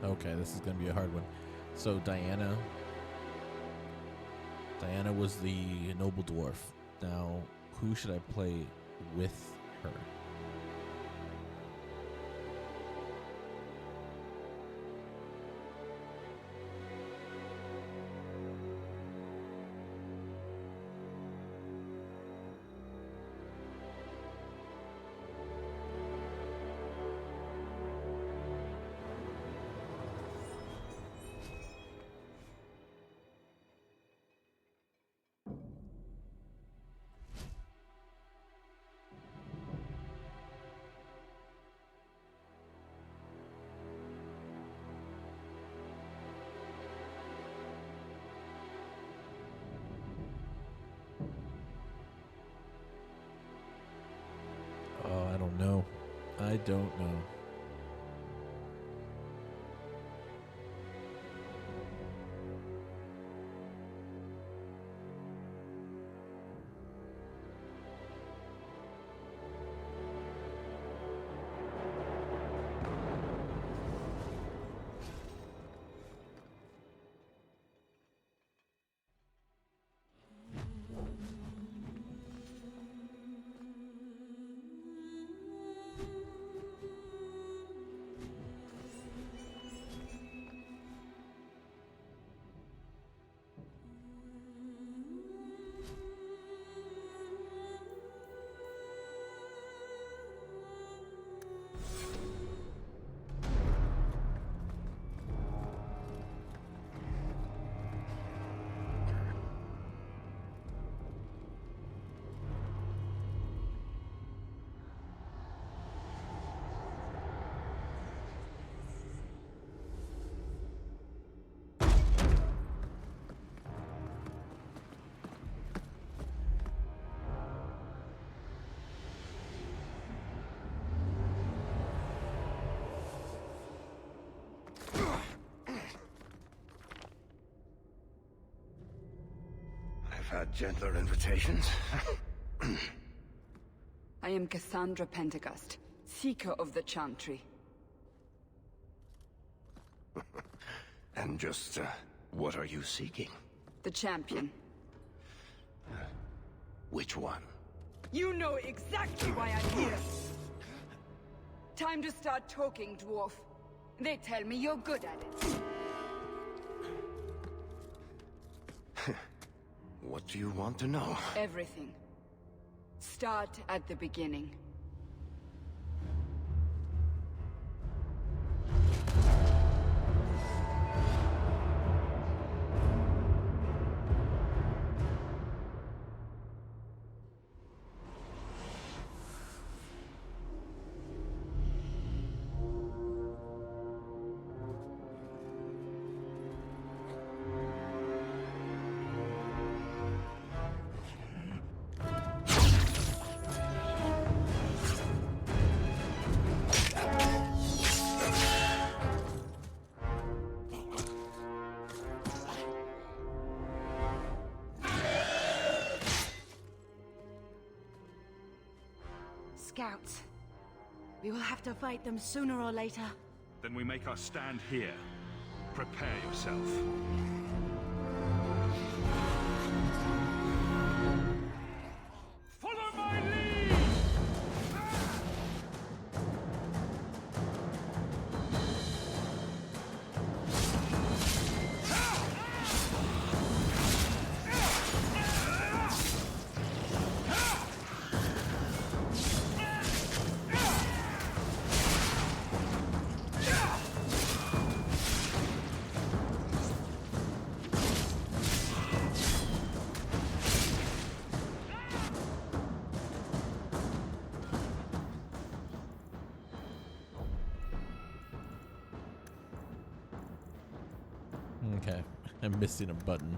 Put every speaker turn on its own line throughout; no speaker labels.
Okay, this is going to be a hard one. So Diana was the noble dwarf. Now, who should I play with her? Oh, I don't know. I don't know.
I've had gentler invitations.
I am Cassandra Pentagust, Seeker of the Chantry.
And just, what are you seeking?
The champion.
Which one?
You know exactly why I'm here! Time to start talking, dwarf. They tell me you're good at it.
What do you want to know?
Everything. Start at the beginning.
Scouts. We will have to fight them sooner or later.
Then we make our stand here. Prepare yourself. Follow my lead!
Okay, I'm missing a button.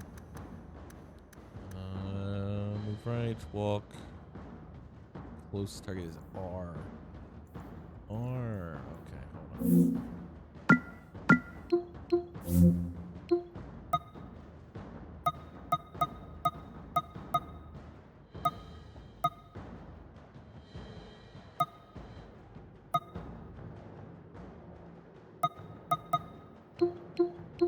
Move right, walk. Close target is R. R. Okay, hold on. There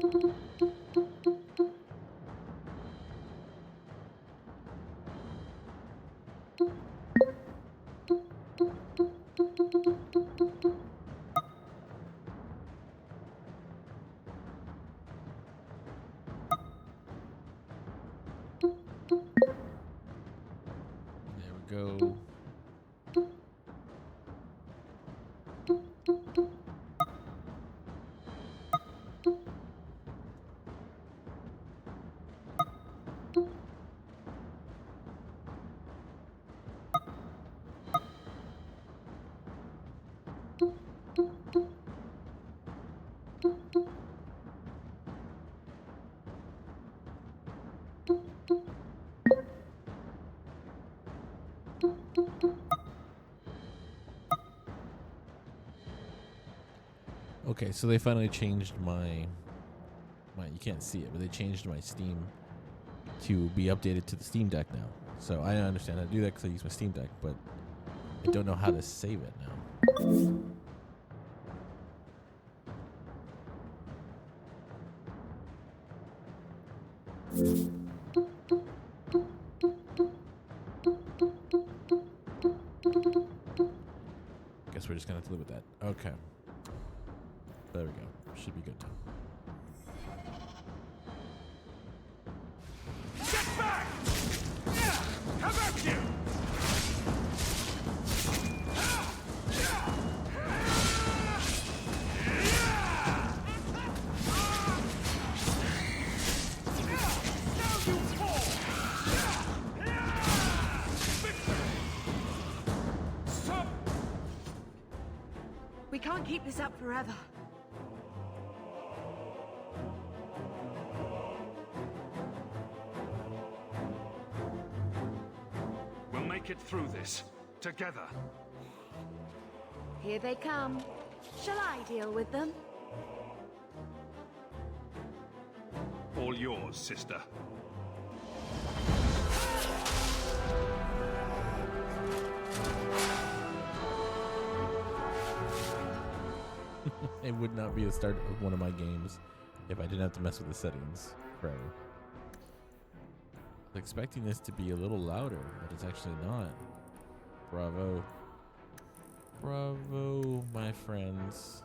we go. Okay, so they finally changed my you can't see it, but they changed my Steam to be updated to the Steam Deck now. So I understand how to do that because I use my Steam Deck, but I don't know how to save it now. Guess we're just gonna have to live with that. Okay. There we go. Should be good now.
Get back! Yeah! How about you?
We can't keep this up forever.
We'll make it through this together.
Here they come. Shall I deal with them?
All yours, sister.
It would not be the start of one of my games if I didn't have to mess with the settings forever. I was expecting this to be a little louder, but it's actually not. Bravo. Bravo, my friends.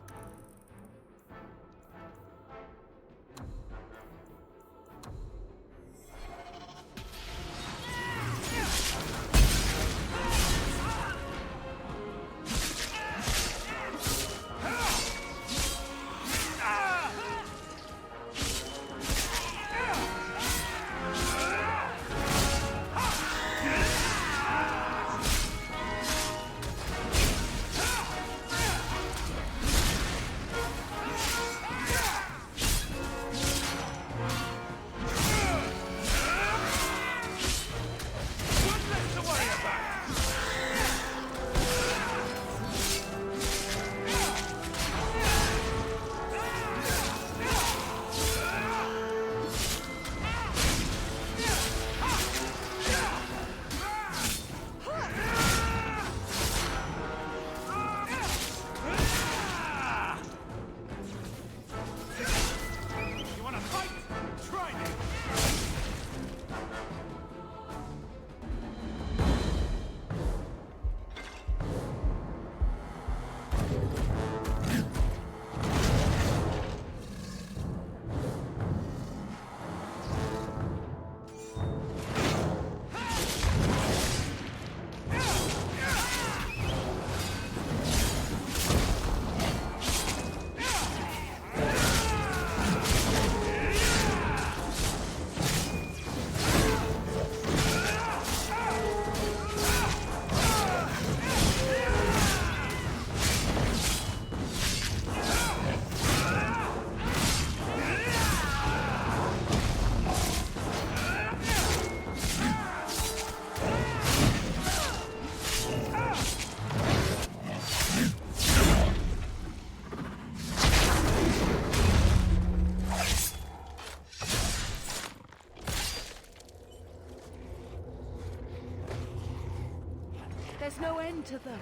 There's no end to them.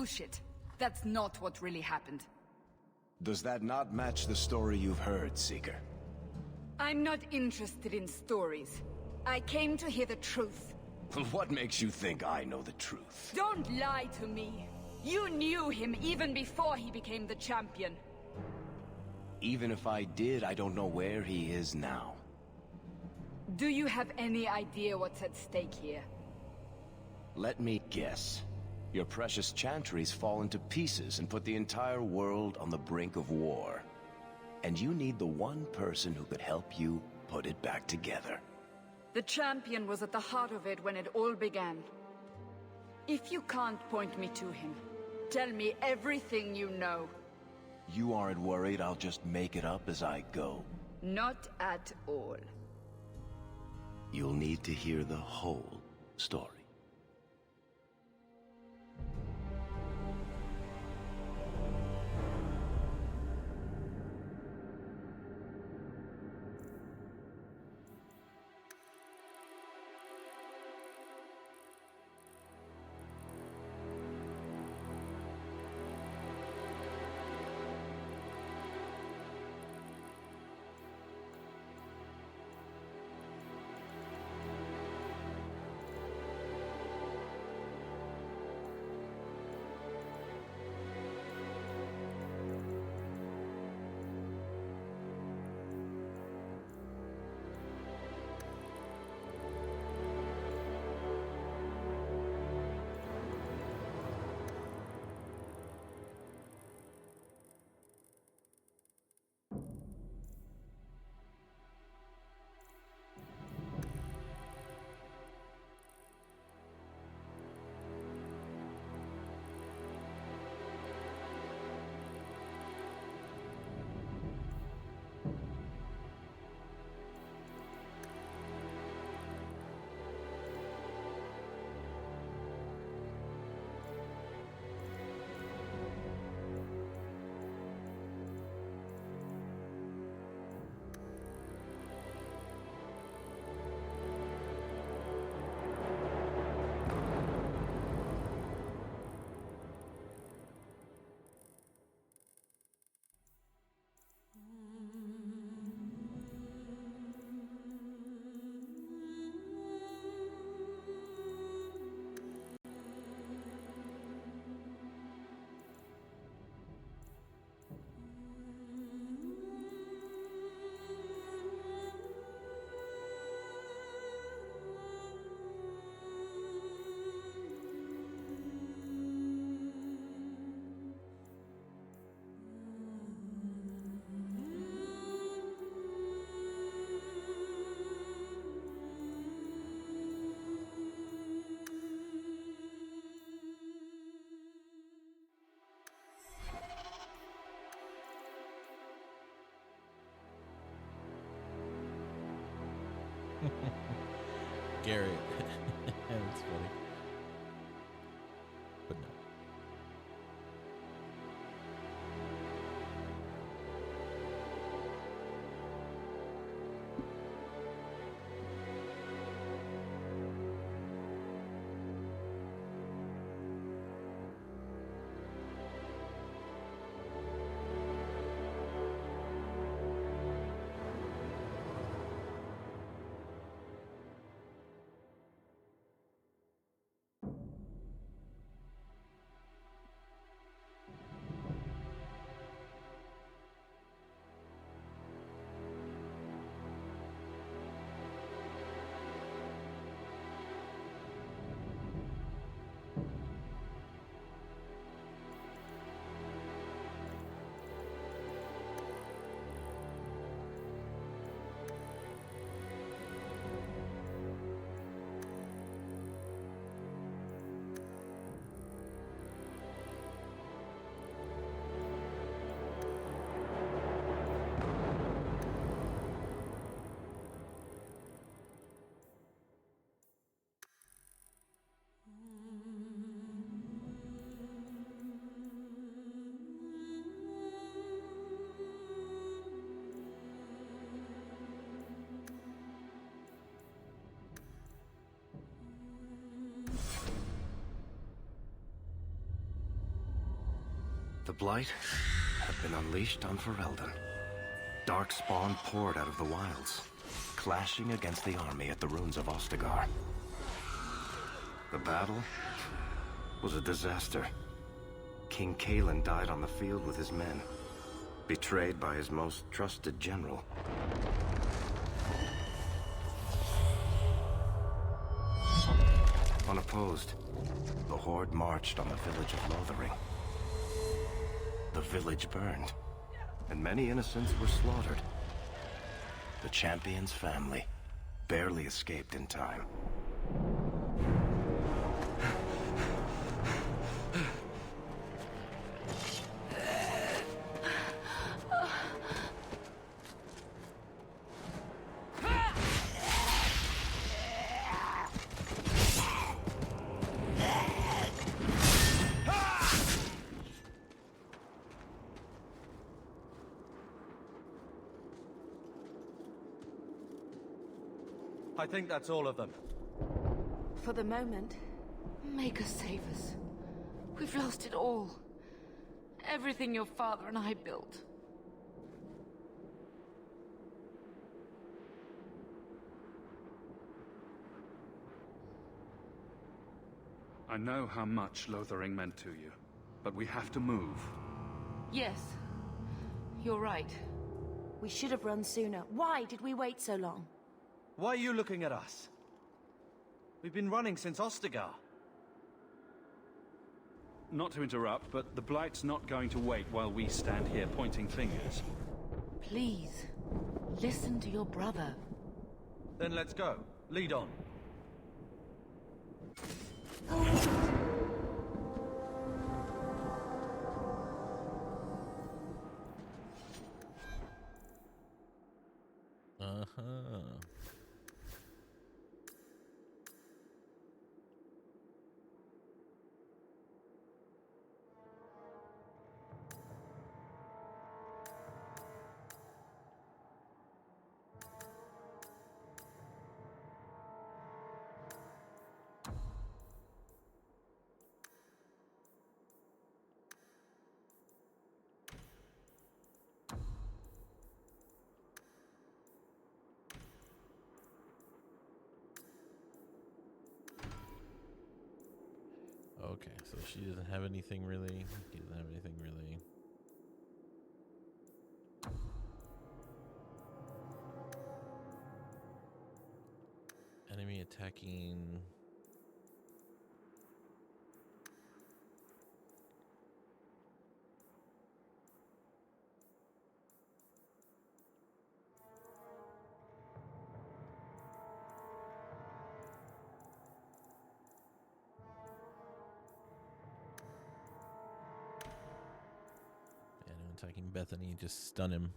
bullshit. That's not what really happened.
Does that not match the story you've heard, Seeker?
I'm not interested in stories. I came to hear the truth.
What makes you think I know the truth?
Don't lie to me. You knew him even before he became the champion.
Even if I did, I don't know where he is now.
Do you have any idea what's at stake here?
Let me guess. Your precious chantries fall into pieces and put the entire world on the brink of war. And you need the one person who could help you put it back together.
The champion was at the heart of it when it all began. If you can't point me to him, tell me everything you know.
You aren't worried I'll just make it up as I go?
Not at all.
You'll need to hear the whole story.
Garrett. That's funny. But no.
The Blight had been unleashed on Ferelden. Darkspawn poured out of the wilds,
Clashing against the army at the ruins of Ostagar.
The battle was a disaster. King Kalen died on the field with his men, betrayed by his most trusted general. Unopposed, the Horde marched on the village of Lothering. The village burned, and many innocents were slaughtered.
The champion's family barely escaped in time.
I think that's all of them.
For the moment, make us save us. We've lost it all. Everything your father and I built.
I know how much Lothering meant to you, but we have to move.
Yes, you're right.
We should have run sooner. Why did we wait so long?
Why are you looking at us? We've been running since Ostagar.
Not to interrupt, but the Blight's not going to wait while we stand here pointing fingers.
Please, listen to your brother.
Then let's go. Lead on.
Uh-huh. Okay, so she doesn't have anything really. He doesn't have anything really. Enemy attacking. Attacking Bethany, just stun him.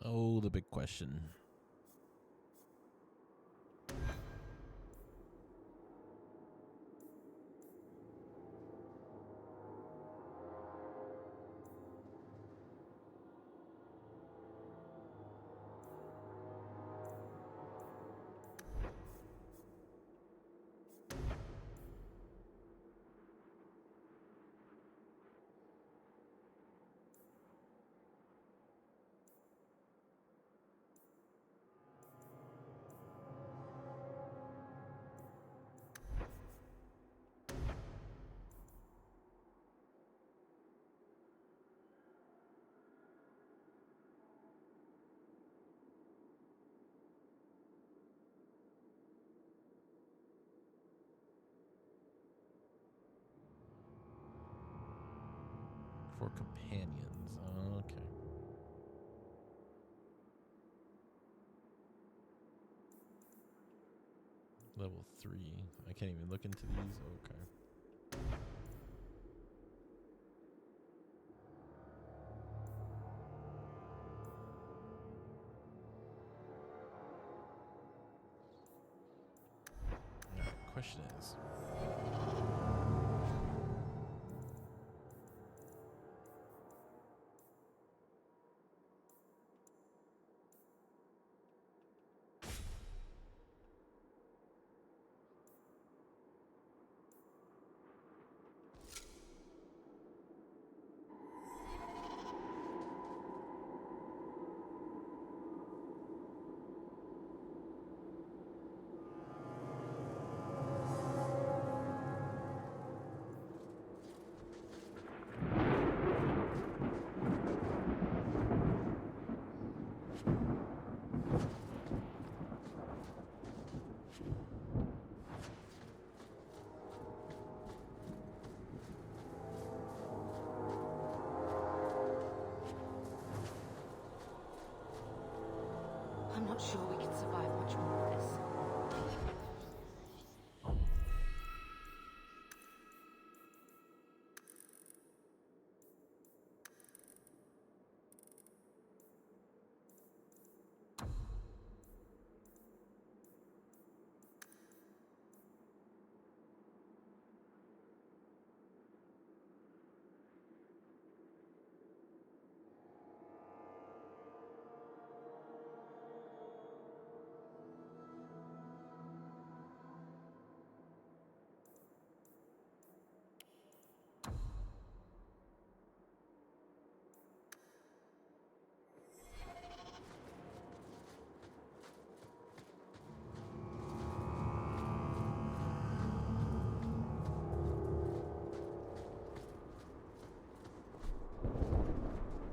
Oh, the big question. For companions. Okay. Level 3. I can't even look into these. Okay. Now, question is.
I'm not sure we can survive much more of this.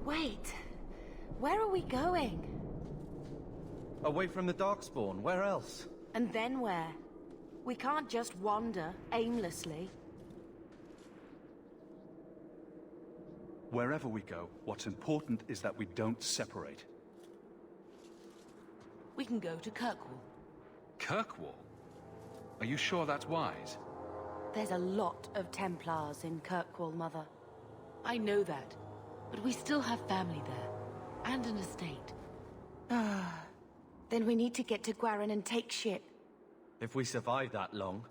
Wait. Where are we going?
Away from the Darkspawn, where else?
And then where? We can't just wander aimlessly.
Wherever we go, what's important is that we don't separate.
We can go to Kirkwall.
Kirkwall? Are you sure that's wise?
There's a lot of Templars in Kirkwall, Mother.
I know that, but we still have family there, and an estate.
Then we need to get to Gwarin and take ship.
If we survive that long,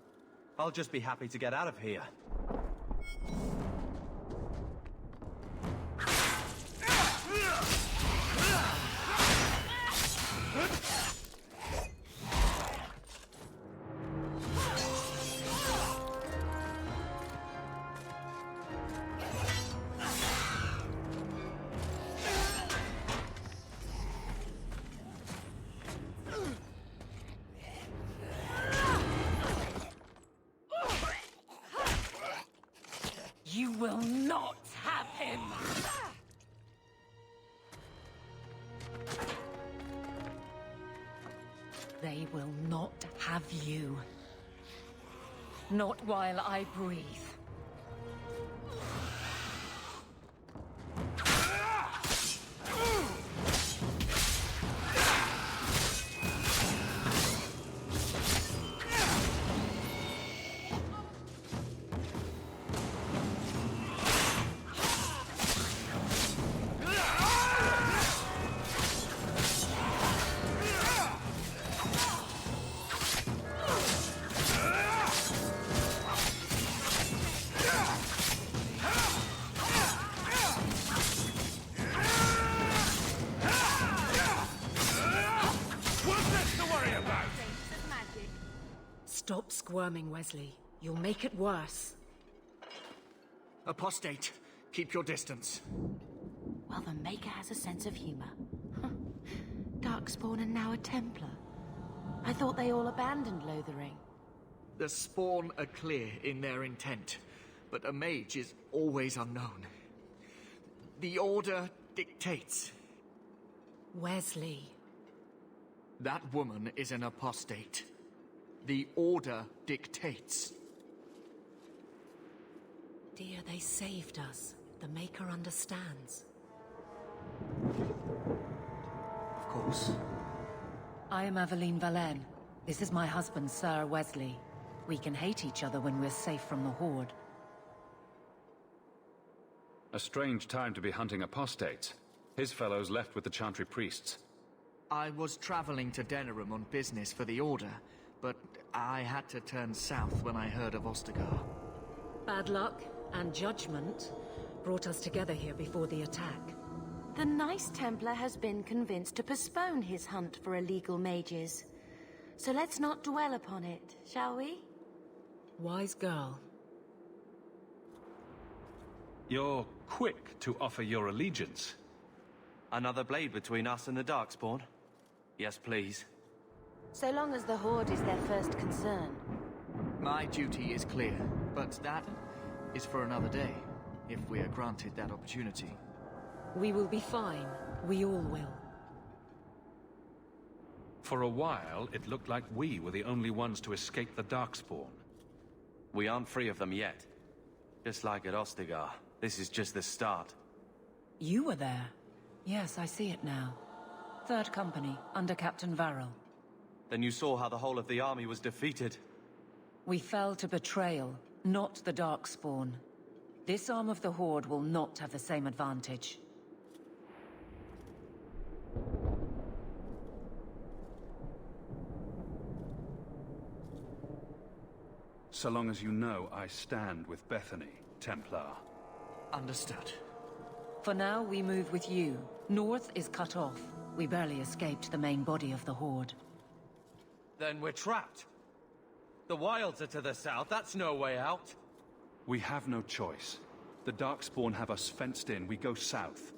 I'll just be happy to get out of here.
You will not have him! They will not have you. Not while I breathe.
Stop squirming, Wesley. You'll make it worse.
Apostate, keep your distance.
Well, the Maker has a sense of humor. Darkspawn and now a Templar. I thought they all abandoned Lothering.
The Spawn are clear in their intent, but a mage is always unknown. The Order dictates.
Wesley.
That woman is an apostate. The Order dictates.
Dear, they saved us. The Maker understands.
Of course.
I am Aveline Valenne. This is my husband, Sir Wesley. We can hate each other when we're safe from the Horde.
A strange time to be hunting apostates. His fellows left with the Chantry priests.
I was traveling to Denerim on business for the Order, but I had to turn south when I heard of Ostagar.
Bad luck and judgment brought us together here before the attack.
The nice Templar has been convinced to postpone his hunt for illegal mages. So let's not dwell upon it, shall we?
Wise girl.
You're quick to offer your allegiance.
Another blade between us and the Darkspawn? Yes, please.
So long as the Horde is their first concern.
My duty is clear, but that is for another day, if we are granted that opportunity.
We will be fine. We all will.
For a while, it looked like we were the only ones to escape the Darkspawn.
We aren't free of them yet. Just like at Ostagar, this is just the start.
You were there. Yes, I see it now. Third Company, under Captain Varel.
Then you saw how the whole of the army was defeated.
We fell to betrayal, not the Darkspawn. This arm of the Horde will not have the same advantage.
So long as you know I stand with Bethany, Templar.
Understood.
For now, we move with you. North is cut off. We barely escaped the main body of the Horde.
Then we're trapped. The wilds are to the south, that's no way out.
We have no choice. The Darkspawn have us fenced in. We go south.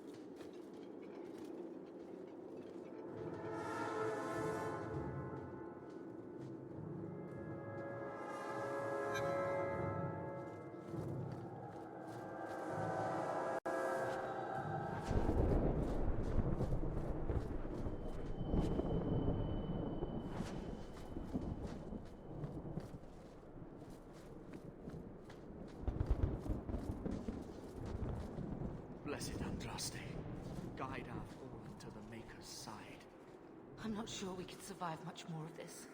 Blessed Andraste, guide our fallen to the Maker's side.
I'm not sure we can survive much more of this.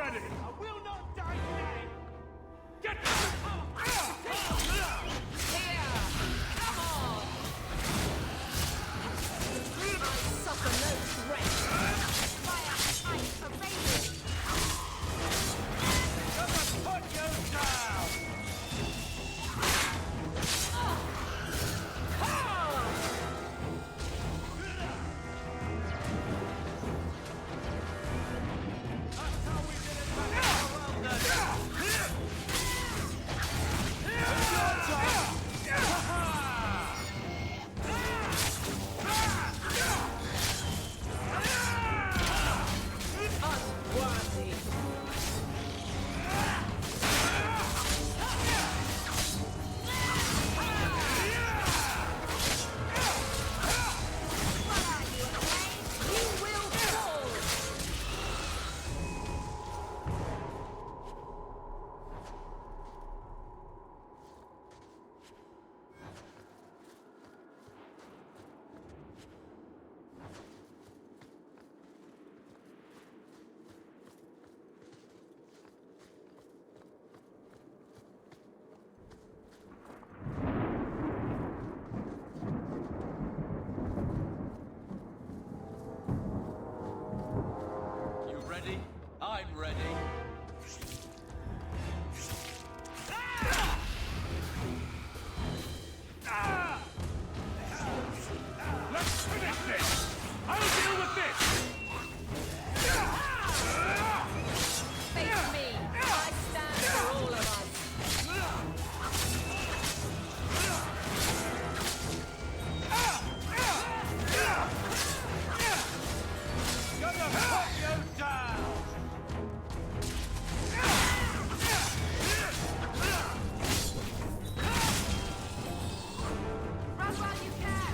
ready! I will not die today! Get to
Here! Come on! I suffer no threat. Fire, ice, evaded!
put you down!
I'm ready.
Let's finish this! I'll deal with this!
Face me! I stand for all of us!
Gonna put you down!
Run while you can!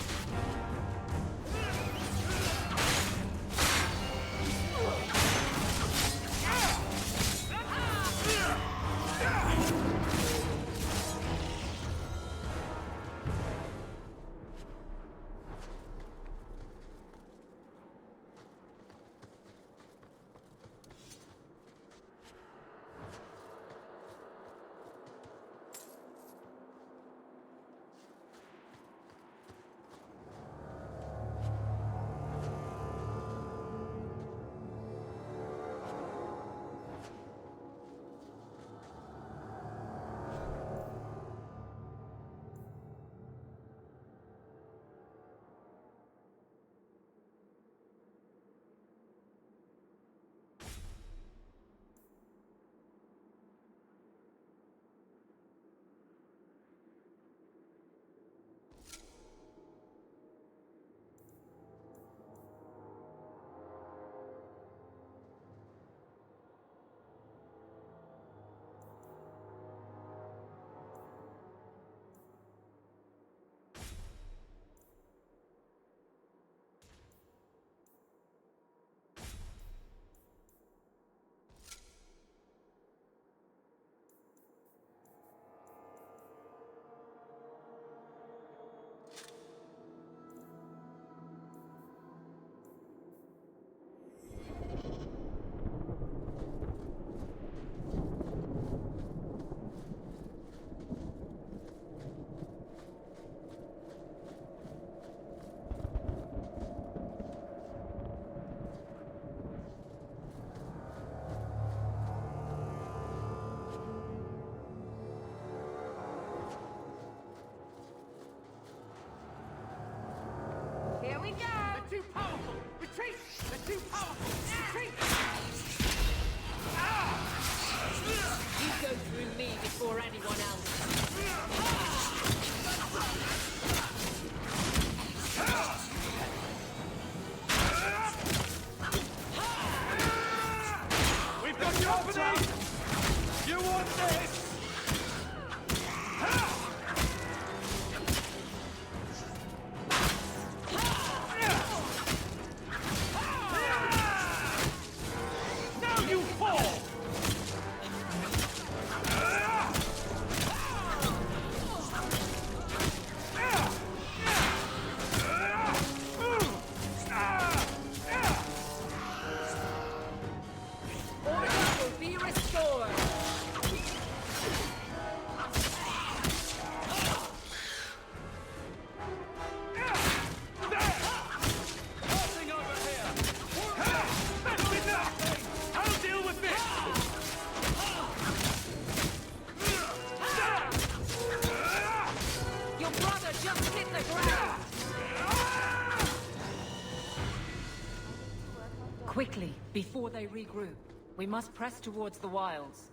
Here we go!
They're too powerful! Retreat! They're too powerful! Retreat!
You go through me before anyone else.
We've got company! You want this?
Quickly, before they regroup. We must press towards the wilds.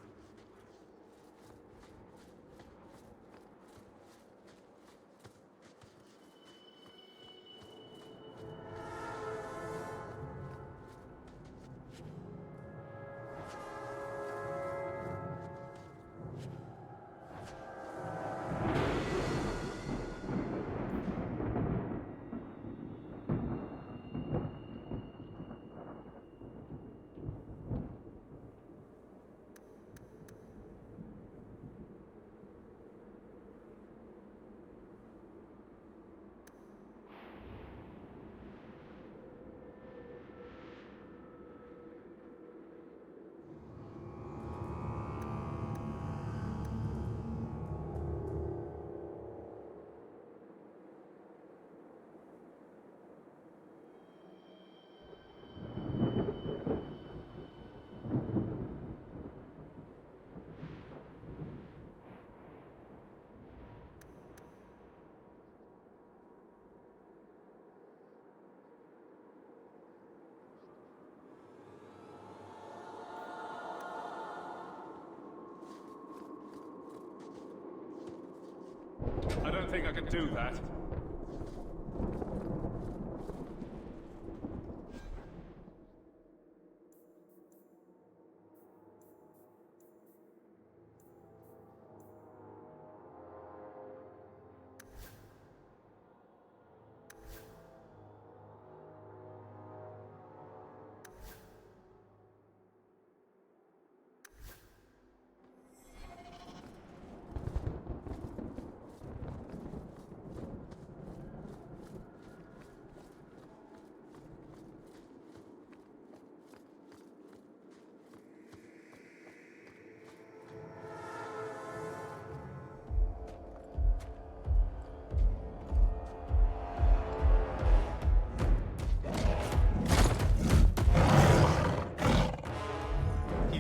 I don't think I can do that.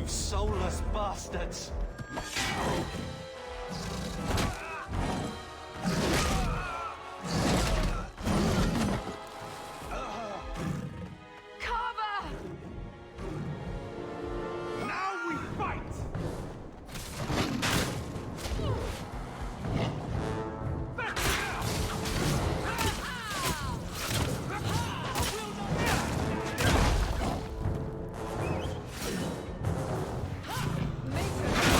Soulless bastards!
Cover!
Now we fight!
Maker!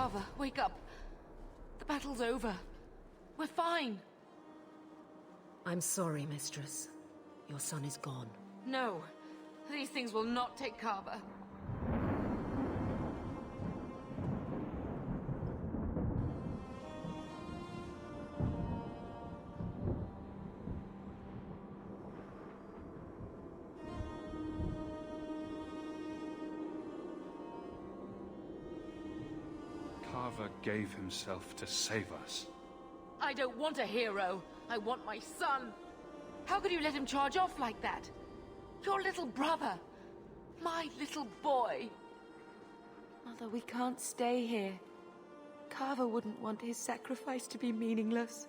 Carver, wake up. The battle's over. We're fine.
I'm sorry, Mistress. Your son is gone.
No. These things will not take Carver.
Carver gave himself to save us.
I don't want a hero. I want my son. How could you let him charge off like that? Your little brother. My little boy.
Mother, we can't stay here. Carver wouldn't want his sacrifice to be meaningless.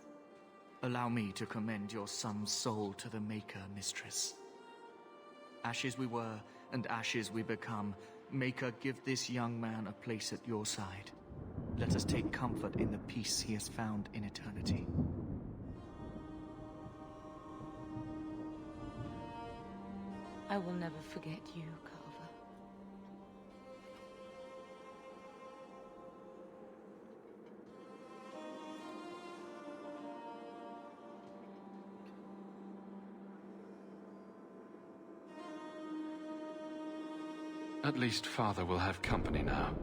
Allow me to commend your son's soul to the Maker, Mistress. Ashes we were, and ashes we become. Maker, give this young man a place at your side. Let us take comfort in the peace he has found in eternity.
I will never forget you, Carver.
At least Father will have company now.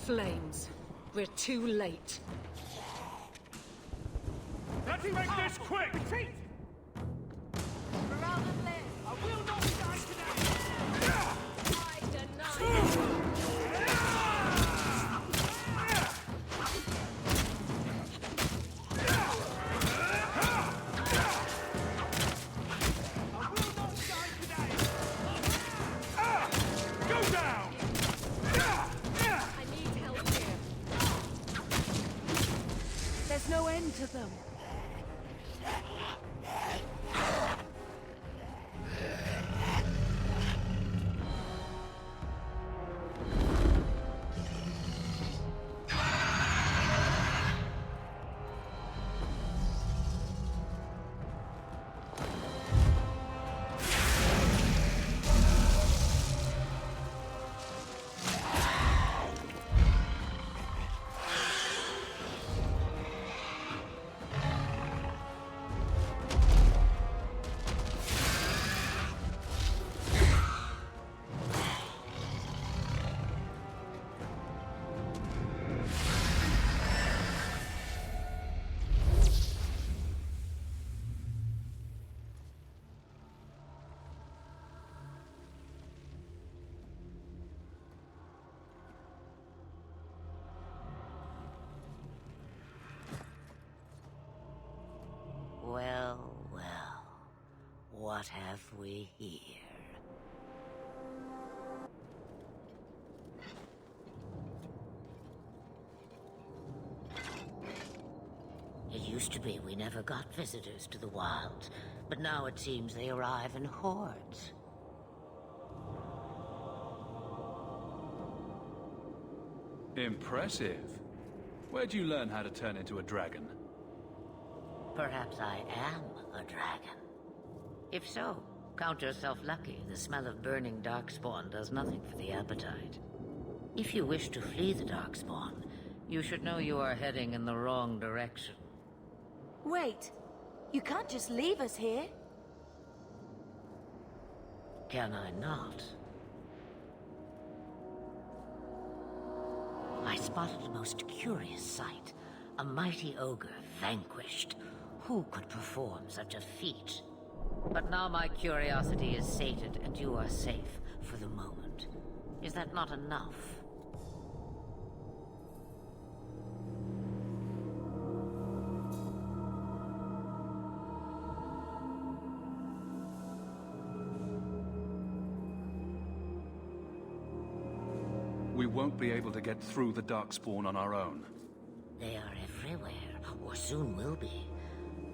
Flames. We're too late.
Let's make this quick! Retreat!
I will not die today!
I deny
Go down!
I need help here.
There's no end to them.
Well, well. What have we here? It used to be we never got visitors to the wilds, but now it seems they arrive in hordes.
Impressive. Where'd you learn how to turn into a dragon?
Perhaps I am a dragon. If so, count yourself lucky. The smell of burning Darkspawn does nothing for the appetite. If you wish to flee the Darkspawn, you should know you are heading in the wrong direction.
Wait. You can't just leave us here.
Can I not? I spotted a most curious sight. A mighty ogre vanquished. Who could perform such a feat? But now my curiosity is sated and you are safe for the moment. Is that not enough?
We won't be able to get through the Darkspawn on our own.
They are everywhere, or soon will be.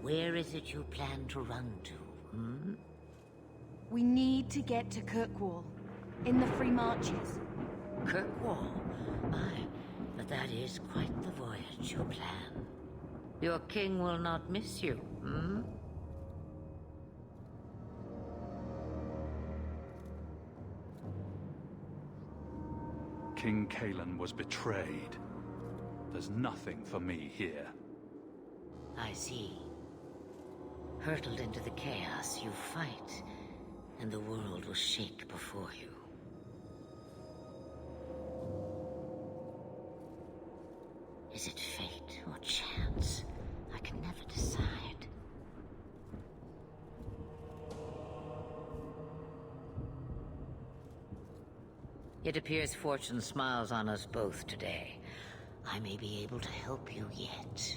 Where is it you plan to run to, hmm?
We need to get to Kirkwall, in the Free Marches.
Kirkwall? Aye, but that is quite the voyage you plan. Your king will not miss you, hmm?
King Kalen was betrayed. There's nothing for me here.
I see. Hurtled into the chaos, you fight, and the world will shake before you. Is it fate or chance? I can never decide. It appears fortune smiles on us both today. I may be able to help you yet.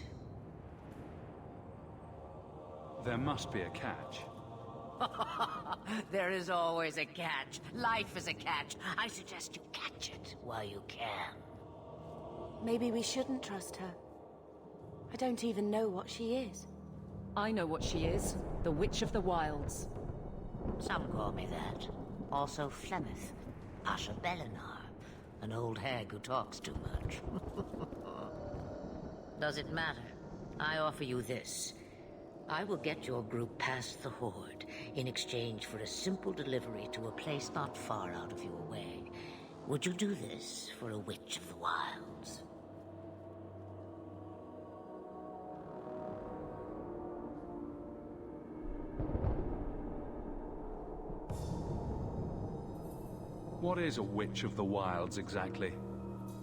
There must be a catch.
There is always a catch. Life is a catch. I suggest you catch it while you can.
Maybe we shouldn't trust her. I don't even know what she is.
I know what she is. The Witch of the Wilds.
Some call me that. Also Flemeth. Asha Belinar. An old hag who talks too much. Does it matter? I offer you this. I will get your group past the Horde in exchange for a simple delivery to a place not far out of your way. Would you do this for a Witch of the Wilds?
What is a Witch of the Wilds exactly?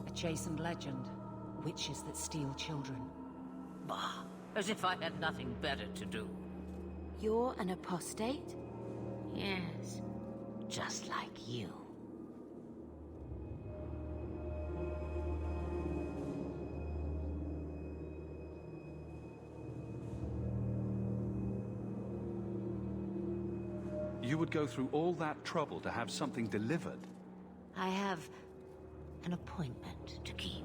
A chastened legend. Witches that steal children.
Bah, as if I had nothing better to do.
You're an apostate?
Yes, just like you.
You would go through all that trouble to have something delivered?
I have an appointment to keep.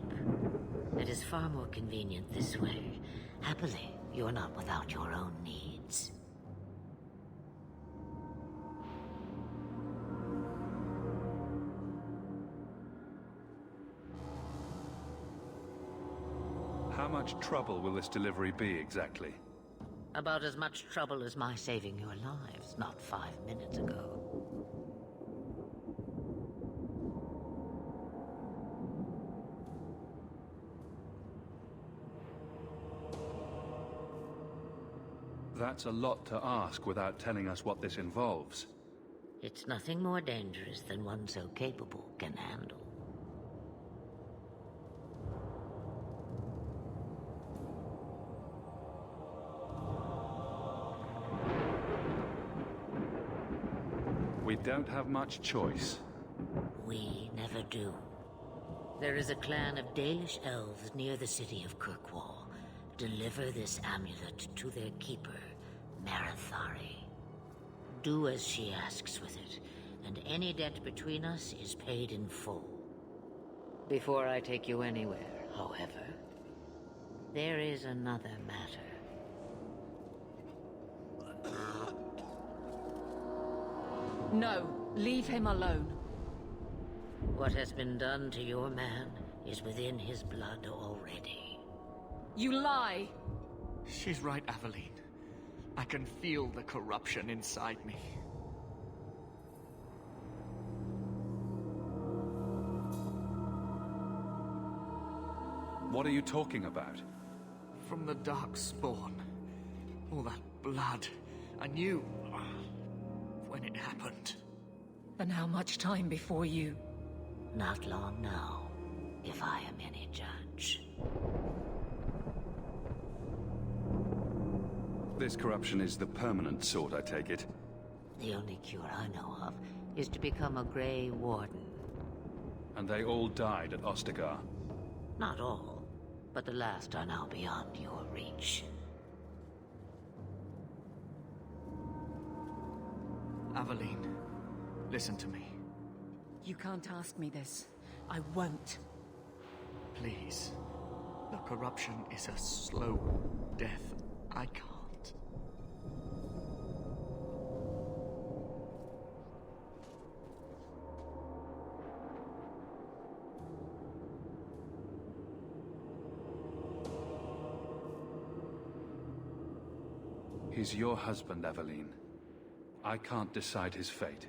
It is far more convenient this way. Happily, you're not without your own needs.
How much trouble will this delivery be exactly?
About as much trouble as my saving your lives not 5 minutes ago.
That's a lot to ask without telling us what this involves.
It's nothing more dangerous than one so capable can handle.
We don't have much choice.
We never do. There is a clan of Dalish elves near the city of Kirkwall. Deliver this amulet to their keeper, Marathari. Do as she asks with it, and any debt between us is paid in full. Before I take you anywhere, however, there is another matter.
No, leave him alone.
What has been done to your man is within his blood already.
You lie!
She's right, Aveline. I can feel the corruption inside me.
What are you talking about?
From the Darkspawn. All that blood. I knew when it happened.
And how much time before you?
Not long now, if I am any judge.
This corruption is the permanent sort, I take it.
The only cure I know of is to become a Grey Warden.
And they all died at Ostagar?
Not all, but the last are now beyond your reach.
Aveline, listen to me.
You can't ask me this. I won't.
Please. The corruption is a slow death. I can't.
He's your husband, Aveline. I can't decide his fate.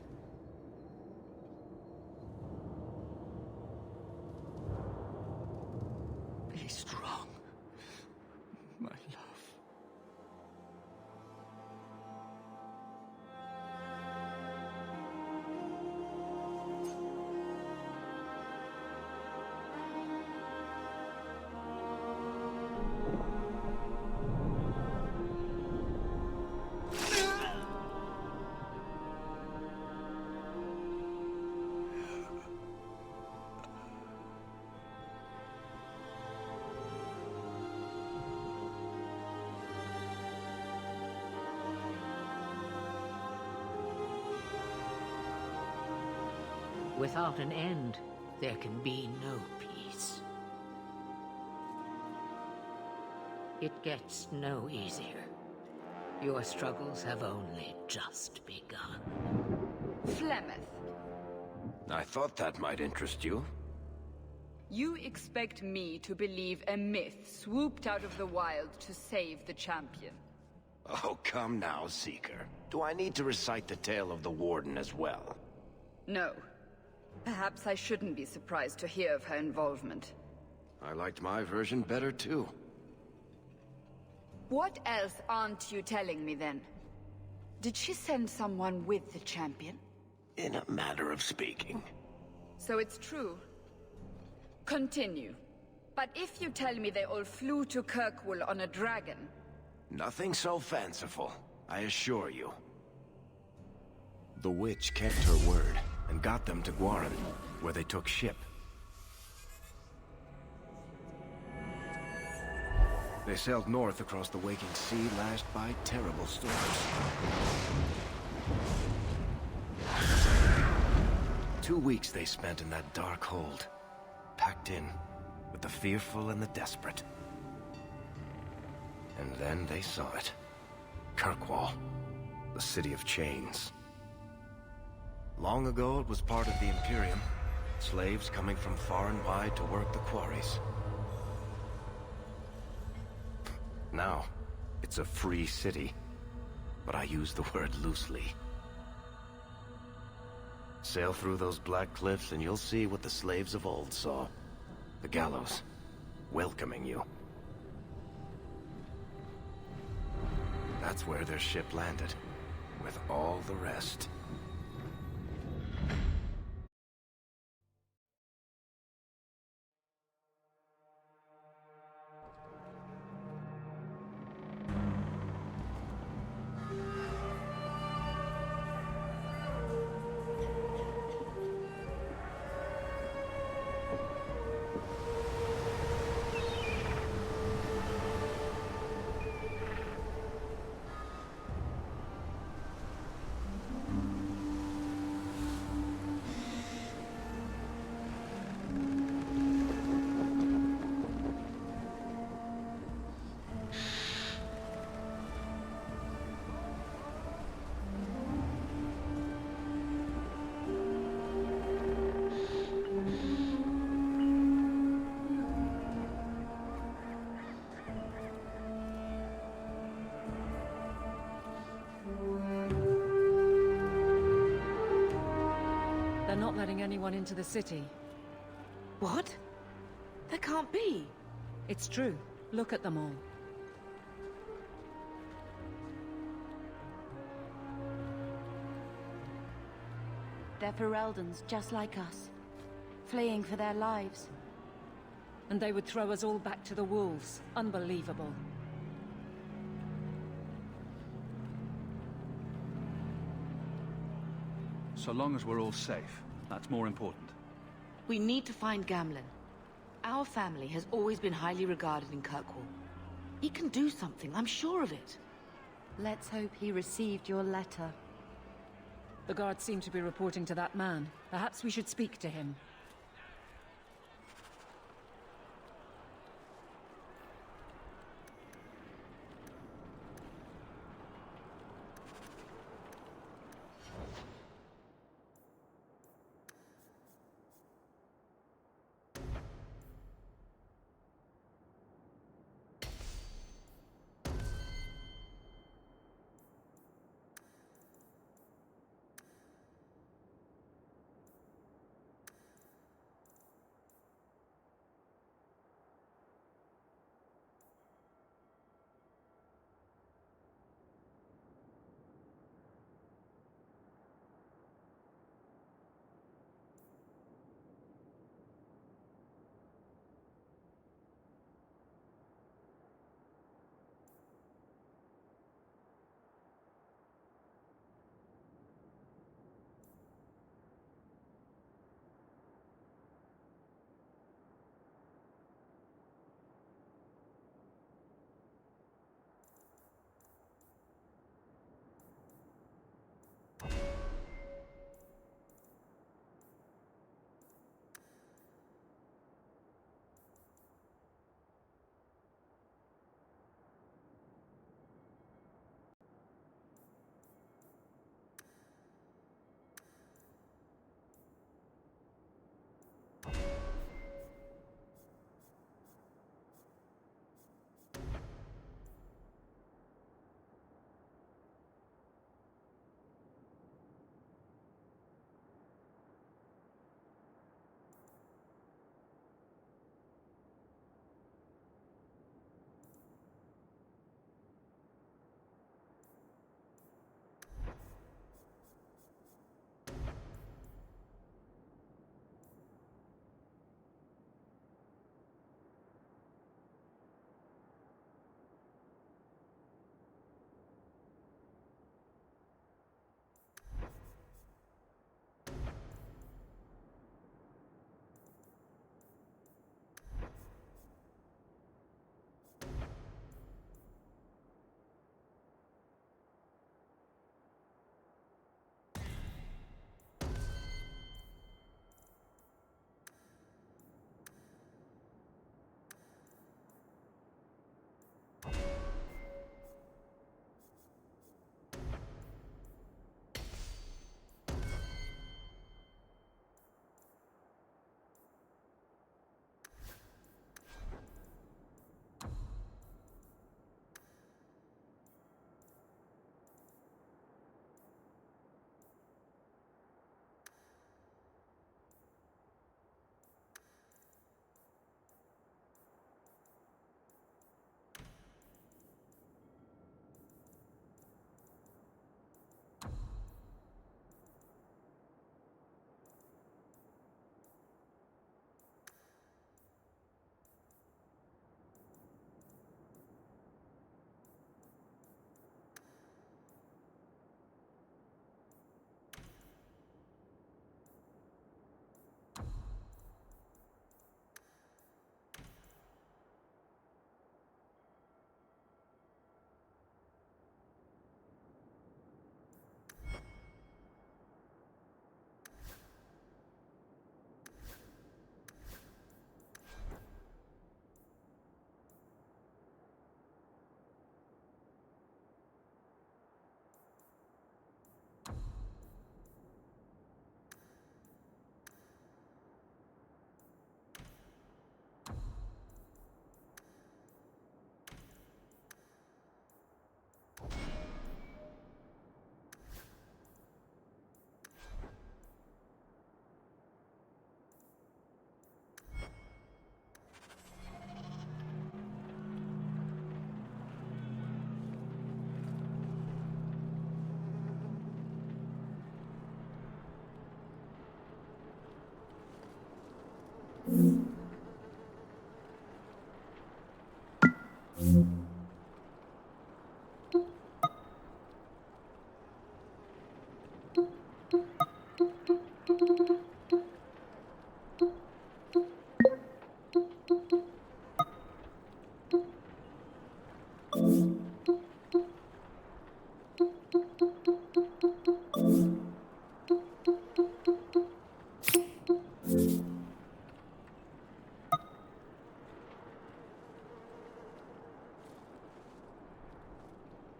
Without an end, there can be no peace. It gets no easier. Your struggles have only just begun.
Flemeth,
I thought that might interest you.
you expect me to believe a myth swooped out of the wild to save the champion?
Oh, come now, Seeker. Do I need to recite the tale of the Warden as well?
No. Perhaps I shouldn't be surprised to hear of her involvement.
I liked my version better, too.
What else aren't you telling me, then? Did she send someone with the champion?
In a manner of speaking.
So it's true. Continue. But if you tell me they all flew to Kirkwall on a dragon...
Nothing so fanciful, I assure you. The witch kept her word, and got them to Guaran, where they took ship. They sailed north across the waking sea, lashed by terrible storms. 2 weeks they spent in that dark hold, packed in with the fearful and the desperate. And then they saw it. Kirkwall, the city of chains. Long ago it was part of the Imperium, slaves coming from far and wide to work the quarries. Now, it's a free city, but I use the word loosely. Sail through those black cliffs and you'll see what the slaves of old saw. The gallows, welcoming you. That's where their ship landed, with all the rest.
They're not letting anyone into the city.
What? That can't be.
It's true. Look at them all.
They're Fereldans, just like us. Fleeing for their lives.
And they would throw us all back to the wolves. Unbelievable.
So long as we're all safe, that's more important.
We need to find Gamlen. Our family has always been highly regarded in Kirkwall. He can do something, I'm sure of it.
Let's hope he received your letter.
The guards seem to be reporting to that man. Perhaps we should speak to him.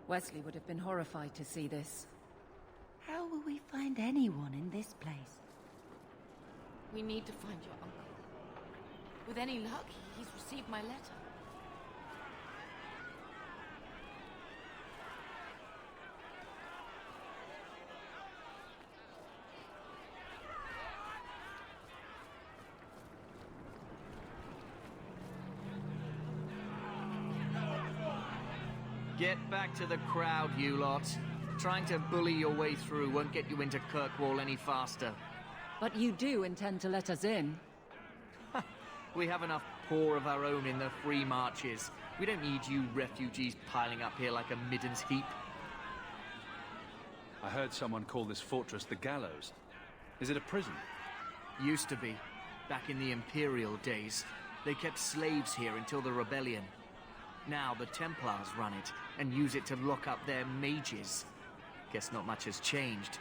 Wesley would have been horrified to see this.
How will we find anyone in this place?
We need to find your uncle. With any luck, he's received my letter.
Get back to the crowd, you lot. Trying to bully your way through won't get you into Kirkwall any faster.
But you do intend to let us in?
We have enough poor of our own in the free marches. We don't need you refugees piling up here like a middens heap.
I heard someone call this fortress the Gallows. Is it a prison?
Used to be. Back in the Imperial days. They kept slaves here until the rebellion. Now the Templars run it, and use it to lock up their mages. Guess not much has changed.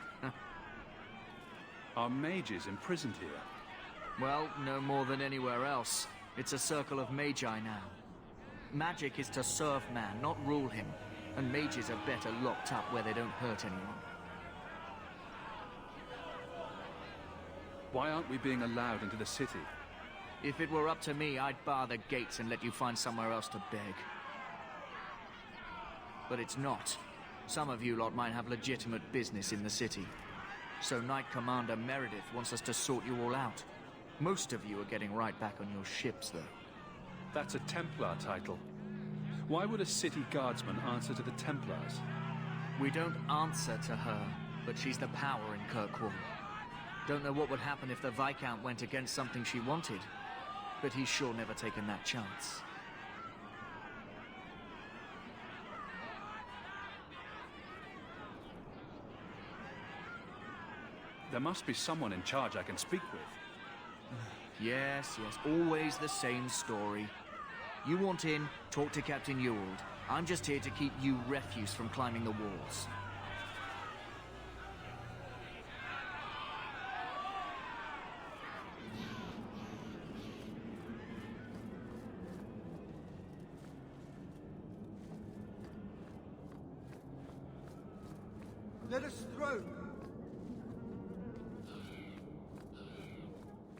Are mages imprisoned here?
Well, no more than anywhere else. It's a circle of magi now. Magic is to serve man, not rule him. And mages are better locked up where they don't hurt anyone.
Why aren't we being allowed into the city?
If it were up to me, I'd bar the gates and let you find somewhere else to beg. But it's not. Some of you lot might have legitimate business in the city. So Knight Commander Meredith wants us to sort you all out. Most of you are getting right back on your ships, though.
That's a Templar title. Why would a city guardsman answer to the Templars?
We don't answer to her, but she's the power in Kirkwall. Don't know what would happen if the Viscount went against something she wanted, but he's sure never taken that chance.
There must be someone in charge I can speak with.
Yes, always the same story. You want in, talk to Captain Ewald. I'm just here to keep you refuse from climbing the walls.
Let us through!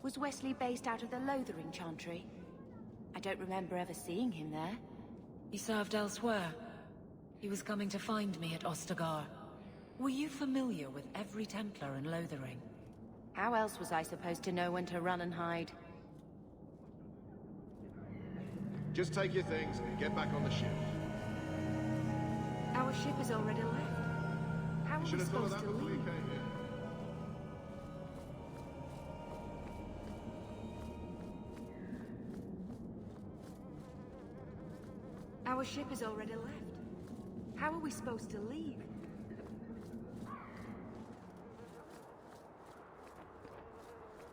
Was Wesley based out of the Lothering Chantry? I don't remember ever seeing him there.
He served elsewhere. He was coming to find me at Ostagar. Were you familiar with every Templar in Lothering?
How else was I supposed to know when to run and hide?
Just take your things and get back on the ship.
Our ship has already left. How are we supposed to leave? Our ship has already left. How are we supposed to leave?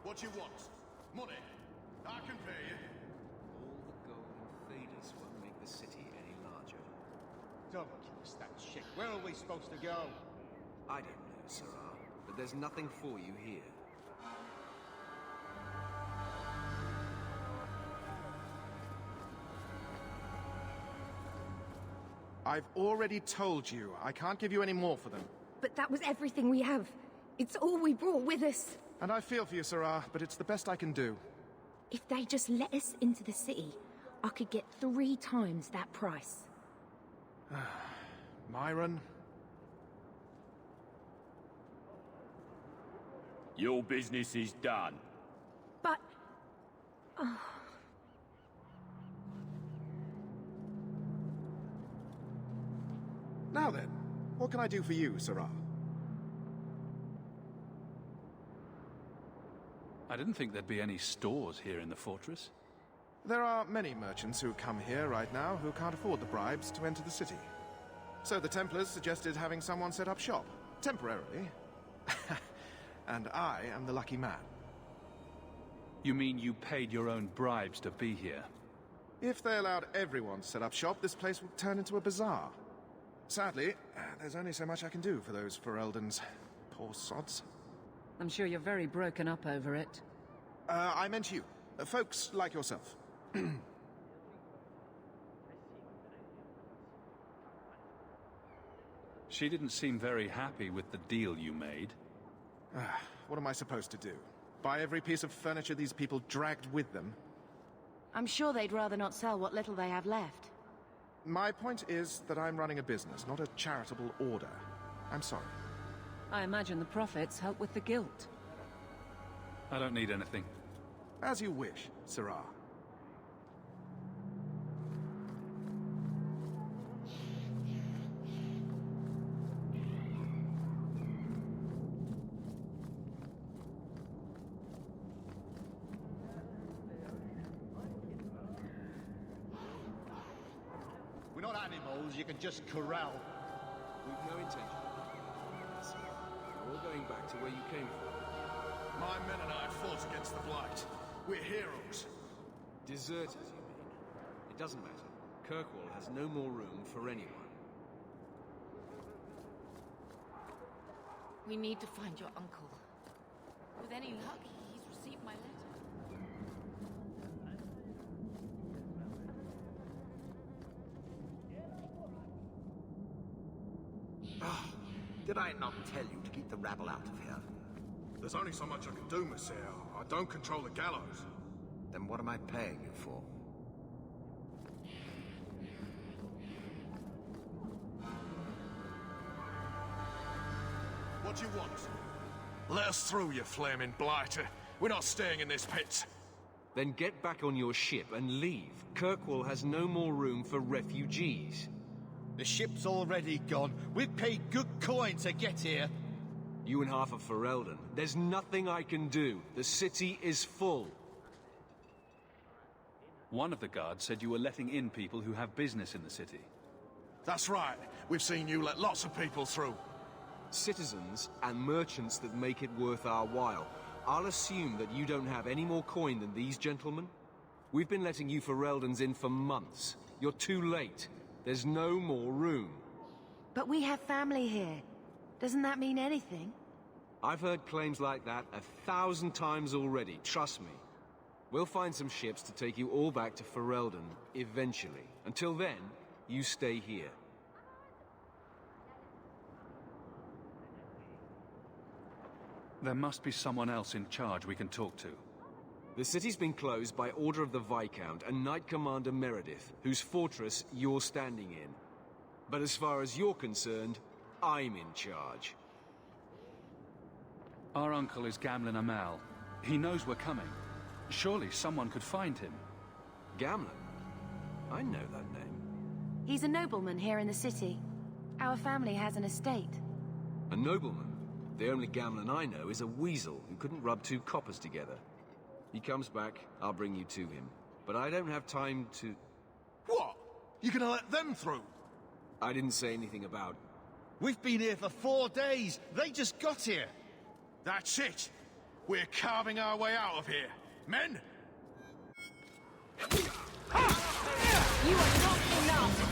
What you want? Money? I can pay you.
All the gold and feeders won't make the city any larger.
Don't give us that shit. Where are we supposed to go?
I don't know, Sarah, but there's nothing for you here.
I've already told you, I can't give you any more for them.
But that was everything we have. It's all we brought with us.
And I feel for you, Sarah, but it's the best I can do.
If they just let us into the city, I could get 3 times that price.
Myron?
Your business is done.
But... Oh.
Now then, what can I do for you, Sarah?
I didn't think there'd be any stores here in the fortress.
There are many merchants who come here right now who can't afford the bribes to enter the city. So the Templars suggested having someone set up shop, temporarily. and I am the lucky man.
You mean you paid your own bribes to be here?
If they allowed everyone to set up shop, this place would turn into a bazaar. Sadly, there's only so much I can do for those Fereldans. Poor sods.
I'm sure you're very broken up over it.
I meant you. Folks like yourself.
She didn't seem very happy with the deal you made.
What am I supposed to do? Buy every piece of furniture these people dragged with them?
I'm sure they'd rather not sell what little they have left.
My point is that I'm running a business, not a charitable order. I'm sorry.
I imagine the profits help with the guilt.
I don't need anything.
As you wish, Sirrah.
We're not animals you can just corral.
We've no intention of doing that. We're all going back to where you came from.
My men and I fought against the Blight. We're heroes.
Deserters, you mean? It doesn't matter. Kirkwall has no more room for anyone.
We need to find your uncle. With any luck, he's received my letter.
Did I not tell you to keep the rabble out of here?
There's only so much I can do, Monsieur. I don't control the gallows.
Then what am I paying you for?
What do you want? Let us through, you flaming blighter. We're not staying in this pit.
Then get back on your ship and leave. Kirkwall has no more room for refugees.
The ship's already gone. We've paid good coin to get here.
You and half of Ferelden. There's nothing I can do. The city is full.
One of the guards said you were letting in people who have business in the city.
That's right. We've seen you let lots of people through.
Citizens and merchants that make it worth our while. I'll assume that you don't have any more coin than these gentlemen. We've been letting you Fereldans in for months. You're too late. There's no more room.
But we have family here. Doesn't that mean anything?
I've heard claims like that 1,000 times already, trust me. We'll find some ships to take you all back to Ferelden, eventually. Until then, you stay here.
There must be someone else in charge we can talk to.
The city's been closed by order of the Viscount and Knight Commander Meredith, whose fortress you're standing in. But as far as you're concerned, I'm in charge.
Our uncle is Gamlen Amal. He knows we're coming. Surely someone could find him.
Gamlen? I know that name.
He's a nobleman here in the city. Our family has an estate.
A nobleman? The only Gamlen I know is a weasel who couldn't rub two coppers together. He comes back, I'll bring you to him. But I don't have time to...
What? You're gonna let them through?
I didn't say anything about...
We've been here for 4 days. They just got here.
That's it. We're carving our way out of here. Men?
You are not enough!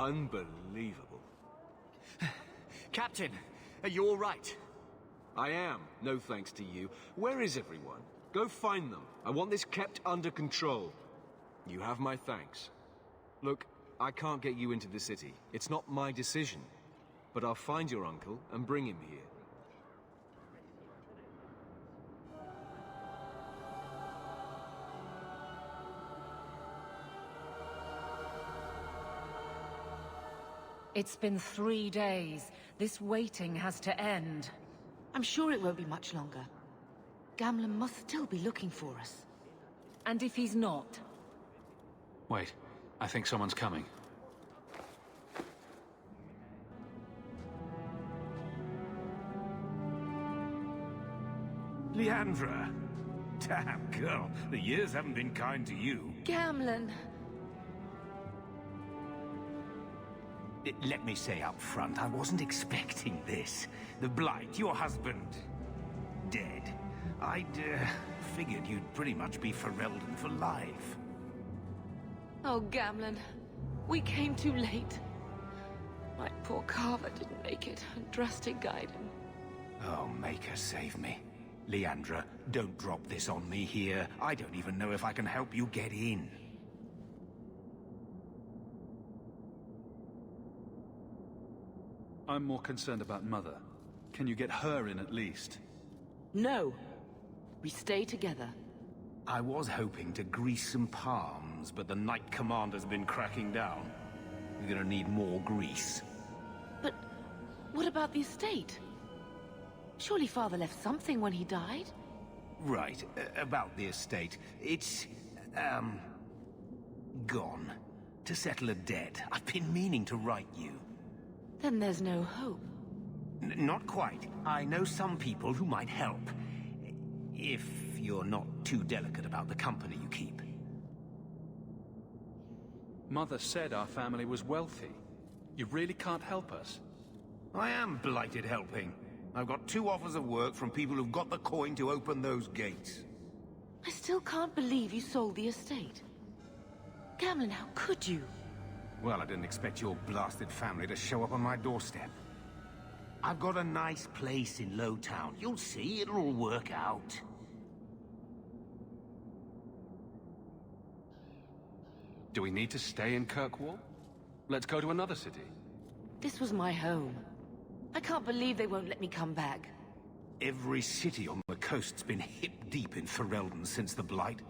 Unbelievable.
Captain, are you all right?
I am, no thanks to you. Where is everyone? Go find them. I want this kept under control. You have my thanks. Look, I can't get you into the city. It's not my decision. But I'll find your uncle and bring him here.
It's been 3 days. This waiting has to end.
I'm sure it won't be much longer. Gamlen must still be looking for us.
And if he's not?
Wait, I think someone's coming.
Leandra! Damn, girl, the years haven't been kind to you.
Gamlen.
Let me say up front, I wasn't expecting this. The Blight, your husband, dead. I'd figured you'd pretty much be Ferelden for life.
Oh, Gamlen. We came too late. My poor Carver didn't make it, and Drastic guided him.
Oh, Maker, save me. Leandra, don't drop this on me here. I don't even know if I can help you get in.
I'm more concerned about Mother. Can you get her in at least?
No. We stay together.
I was hoping to grease some palms, but the Knight Commander's been cracking down. We're gonna need more grease.
But what about the estate? Surely Father left something when he died?
Right, about the estate. It's, gone. To settle a debt. I've been meaning to write you.
Then there's no hope.
Not quite. I know some people who might help. If you're not too delicate about the company you keep.
Mother said our family was wealthy. You really can't help us?
I am blighted helping. I've got 2 offers of work from people who've got the coin to open those gates.
I still can't believe you sold the estate. Gamlen, how could you?
Well, I didn't expect your blasted family to show up on my doorstep. I've got a nice place in Lowtown. You'll see, it'll all work out.
Do we need to stay in Kirkwall? Let's go to another city.
This was my home. I can't believe they won't let me come back.
Every city on the coast's been hip-deep in Ferelden since the Blight.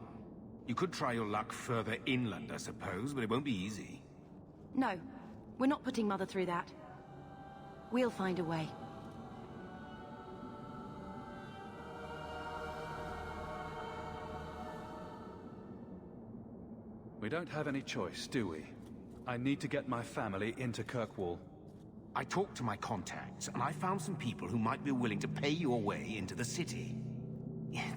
You could try your luck further inland, I suppose, but it won't be easy.
No, we're not putting Mother through that. We'll find a way.
We don't have any choice, do we? I need to get my family into Kirkwall.
I talked to my contacts, and I found some people who might be willing to pay your way into the city.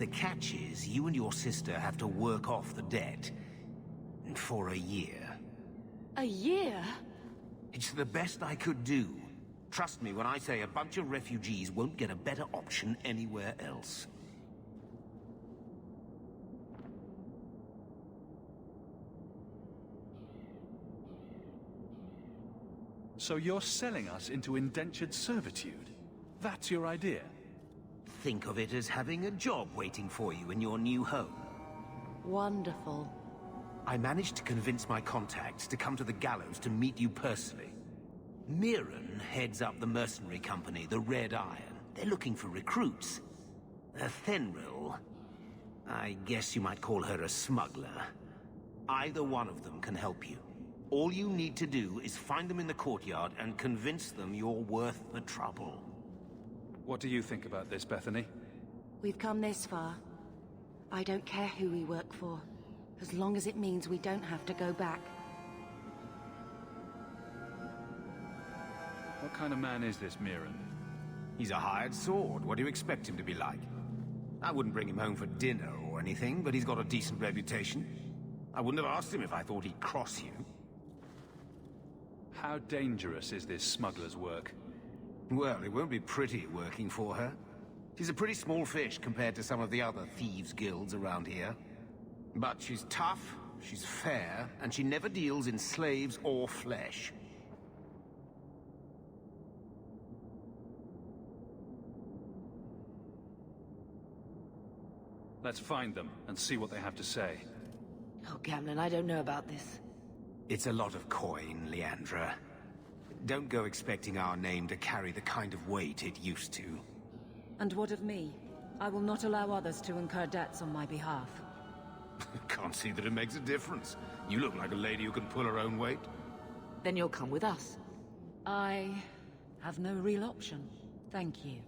The catch is, you and your sister have to work off the debt. For a year.
A year?
It's the best I could do. Trust me when I say a bunch of refugees won't get a better option anywhere else.
So you're selling us into indentured servitude? That's your idea?
Think of it as having a job waiting for you in your new home.
Wonderful.
I managed to convince my contacts to come to the gallows to meet you personally. Mirren heads up the mercenary company, the Red Iron. They're looking for recruits. Fenrir, I guess you might call her a smuggler. Either one of them can help you. All you need to do is find them in the courtyard and convince them you're worth the trouble.
What do you think about this, Bethany?
We've come this far. I don't care who we work for, as long as it means we don't have to go back.
What kind of man is this Mirren?
He's a hired sword. What do you expect him to be like? I wouldn't bring him home for dinner or anything, but he's got a decent reputation. I wouldn't have asked him if I thought he'd cross you.
How dangerous is this smuggler's work?
Well, it won't be pretty working for her. She's a pretty small fish compared to some of the other thieves' guilds around here. But she's tough, she's fair, and she never deals in slaves or flesh.
Let's find them and see what they have to say.
Oh, Gamlen, I don't know about this.
It's a lot of coin, Leandra. Don't go expecting our name to carry the kind of weight it used to.
And what of me? I will not allow others to incur debts on my behalf.
Can't see that it makes a difference. You look like a lady who can pull her own weight.
Then you'll come with us.
I have no real option. Thank you.